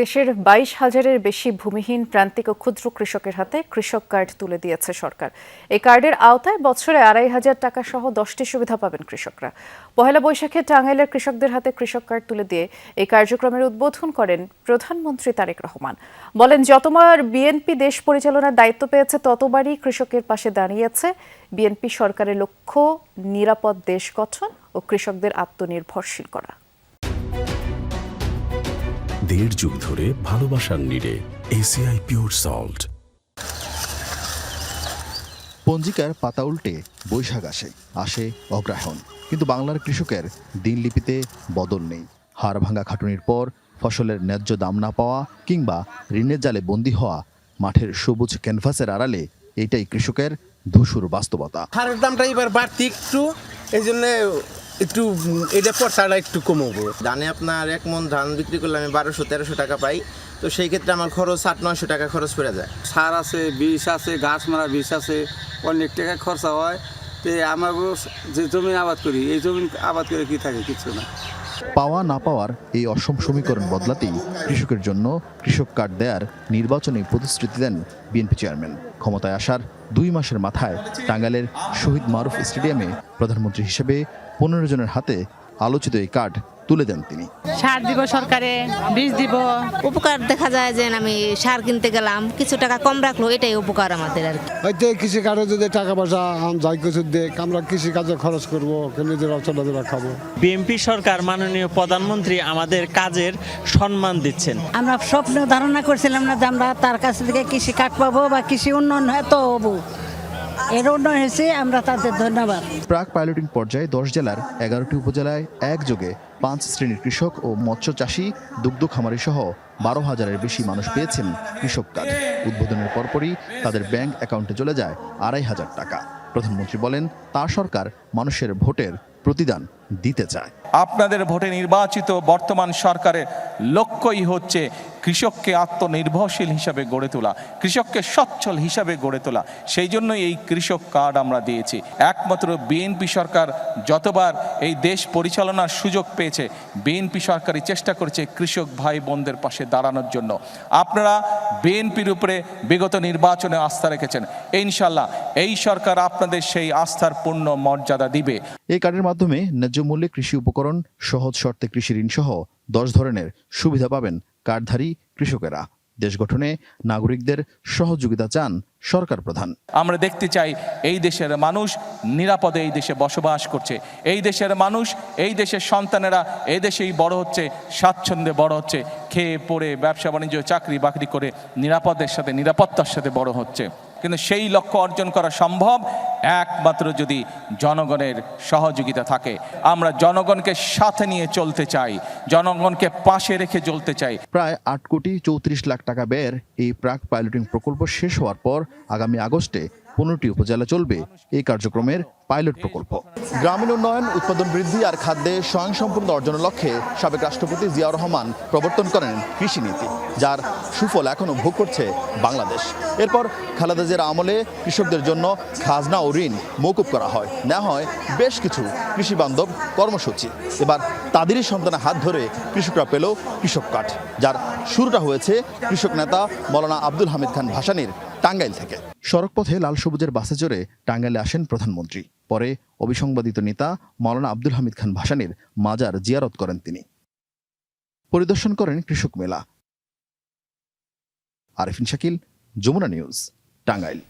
দেশের ২২,০০০-এর বেশি ভূমিহীন প্রান্তিক ও ক্ষুদ্র কৃষকের হাতে কৃষক কার্ড তুলে দিয়েছে সরকার। এই কার্ডের আওতায় বছরে ২৫০০ টাকা সহ ১০টি সুবিধা পাবেন কৃষকরা। পহেলা বৈশাখে টাঙ্গাইলের কৃষকদের হাতে কৃষক কার্ড তুলে দিয়ে এই কার্যক্রমের উদ্বোধন করেন প্রধানমন্ত্রী তারেক রহমান। বলেন, যতবার বিএনপি দেশ পরিচালনার দায়িত্ব পেয়েছে ততবারই কৃষকের পাশে দাঁড়িয়েছে। বিএনপি সরকারের লক্ষ্য নিরাপদ দেশ গঠন ও কৃষকদের আত্মনির্ভরশীল করা। ১.৫ যুগ ধরে ভালোবাসার নিড়ে এসিআই পিওর সল্ট। পঞ্জিকার পাতা উল্টে বৈশাখ আসে অগ্রহায়ণ, কিন্তু বাংলার কৃষকের দিনলিপিতে বদল নেই। হাড় ভাঙা খাটুনির পর ফসলের ন্যায্য দাম না পাওয়া কিংবা ঋণের জালে বন্দী হওয়া, মাঠের সবুজ ক্যানভাসের আড়ালে এটাই কৃষকের ধূসর বাস্তবতা। হারের দামটা এবার বাড়তি একটু, এই জন্য একটু এটা পড়াটা একটু কমাবো। ধানে আপনার 1 মণ ধান বিক্রি করলে আমি ১২০০-১৩০০ টাকা পাই, তো সেই ক্ষেত্রে আমার খরচ ৮০০-৯০০ টাকা খরচ পড়ে যায়। সার আছে, বিষ আছে, ঘাস মারা বিষ আছে, অনেক টাকা খরচা হয়। তো আমার যে জমি আবাদ করি, এই জমি আবাদ করে কি থাকে? কিছু না। পাওয়া না পাওয়ার এই অসম সমীকরণ বদলাতেই কৃষকের জন্য কৃষক কার্ড দেয়ার নির্বাচনী প্রতিশ্রুতি দেন বিএনপি চেয়ারম্যান। ক্ষমতায় আসার 2 মাসের মাথায় টাঙ্গাইলের শহীদ মারুফ স্টেডিয়ামে প্রধানমন্ত্রী হিসেবে 15 জনের হাতে আলোচিত এই কার্ড তুলে দেন তিনি। সার দিব, সরকারে বীজ দিব। উপকার দেখা যায় যে আমি সার কিনতে গেলাম, কিছু টাকা কম রাখলো, এটাই উপকার আমাদের আর কি। হয়তো কৃষি কার্ডে যদি টাকা পয়সা যাই কিছু দেখ, আমরা কৃষি কাজে খরচ করবো, নিজের অর্থটা খাবো। বিএনপি সরকার, মাননীয় প্রধানমন্ত্রী আমাদের কাজের সম্মান দিচ্ছেন। আমরা স্বপ্ন ধারণা করছিলাম না যে আমরা তার কাছ থেকে কৃষি কার্ড পাবো বা কৃষি উন্নয়ন হয়তো হবো। এর উন্নয়ন হয়েছে, আমরা তাদের ধন্যবাদ। প্রাক পাইলটিং পর্যায়ে 10 জেলার 11টি উপজেলায় একযোগে 5 শ্রেণীর কৃষক ও মৎস্য চাষী, দুগ্ধ খামারি সহ 12,000-এর বেশি মানুষ পেয়েছেন কৃষক কার্ড। উদ্বোধনের পরপরই তাদের ব্যাংক অ্যাকাউন্টে চলে যায় 2,500 টাকা। প্রধানমন্ত্রী বলেন, তার সরকার মানুষের ভোটের প্রতিদান দিতে চায়। আপনাদের ভোটে নির্বাচিত বর্তমান সরকারের লক্ষ্যই হচ্ছে কৃষককে আত্মনির্ভরশীল হিসাবে গড়ে তোলা, কৃষককে সচ্ছল হিসাবে গড়ে তোলা। সেই জন্যই এই কৃষক কার্ড আমরা দিয়েছি। একমাত্র বিএনপি সরকার যতবার এই দেশ পরিচালনার সুযোগ পেয়েছে, বিএনপি সরকারই চেষ্টা করেছে কৃষক ভাই বোনদের পাশে দাঁড়ানোর জন্য। আপনারা বিএনপির উপরে বিগত নির্বাচনে আস্থা রেখেছেন, ইনশাল্লাহ এই সরকার আপনাদের সেই আস্থার পূর্ণ মর্যাদা দিবে। এই কার্ডের মাধ্যমে ন্যায্য মূল্যে কৃষি উপকরণ, সহজ শর্তে কৃষি ঋণ সহ 10 ধরনের সুবিধা পাবেন কার্ডধারী কৃষকেরা। দেশ গঠনে নাগরিকদের সহযোগিতা চান সরকার প্রধান। আমরা দেখতে চাই এই দেশের মানুষ নিরাপদে এই দেশে বসবাস করছে, এই দেশের মানুষ, এই দেশের সন্তানেরা এই দেশেই বড় হচ্ছে, স্বাচ্ছন্দ্যে বড় হচ্ছে, খেয়ে পড়ে ব্যবসা বাণিজ্য চাকরি বাকরি করে নিরাপত্তার সাথে বড় হচ্ছে। কিন্তু সেই লক্ষ্য অর্জন করা সম্ভব একমাত্র যদি জনগণের সহযোগিতা থাকে। আমরা জনগণকে সাথে নিয়ে চলতে চাই, জনগণকে পাশে রেখে চলতে চাই। প্রায় 8,34,00,000 টাকা ব্যয়ের এই প্রাক পাইলটিং প্রকল্প শেষ হওয়ার পর আগামী আগস্টে 15টি উপজেলা চলবে এই কার্যক্রমের পাইলট প্রকল্প। গ্রামীণ উন্নয়ন, উৎপাদন বৃদ্ধি আর খাদ্যে স্বয়ংসম্পূর্ণ অর্জনের লক্ষ্যে সাবেক রাষ্ট্রপতি জিয়াউর রহমান প্রবর্তন করেন কৃষি নীতি, যার সুফল এখনও ভোগ করছে বাংলাদেশ। এরপর খালেদা জিয়ার আমলে কৃষকদের জন্য খাজনা ও ঋণ মওকুফ করা হয়, নেওয়া হয় বেশ কিছু কৃষি বান্ধব কর্মসূচি। এবার তাদেরই সন্তানের হাত ধরে কৃষকরা পেল কৃষক কার্ড, যার শুরুটা হয়েছে কৃষক নেতা মৌলানা আব্দুল হামিদ খান ভাসানীর টাঙ্গাইল থেকে। সড়কপথে লাল সবুজের বাসে চড়ে টাঙ্গাইলে আসেন প্রধানমন্ত্রী। পরে অবিসংবাদিত নেতা মৌলানা আব্দুল হামিদ খান ভাসানীর মাজার জিয়ারত করেন তিনি। পরিদর্শন করেন কৃষক মেলা। আরিফিন শাকিল, যমুনা নিউজ, টাঙ্গাইল।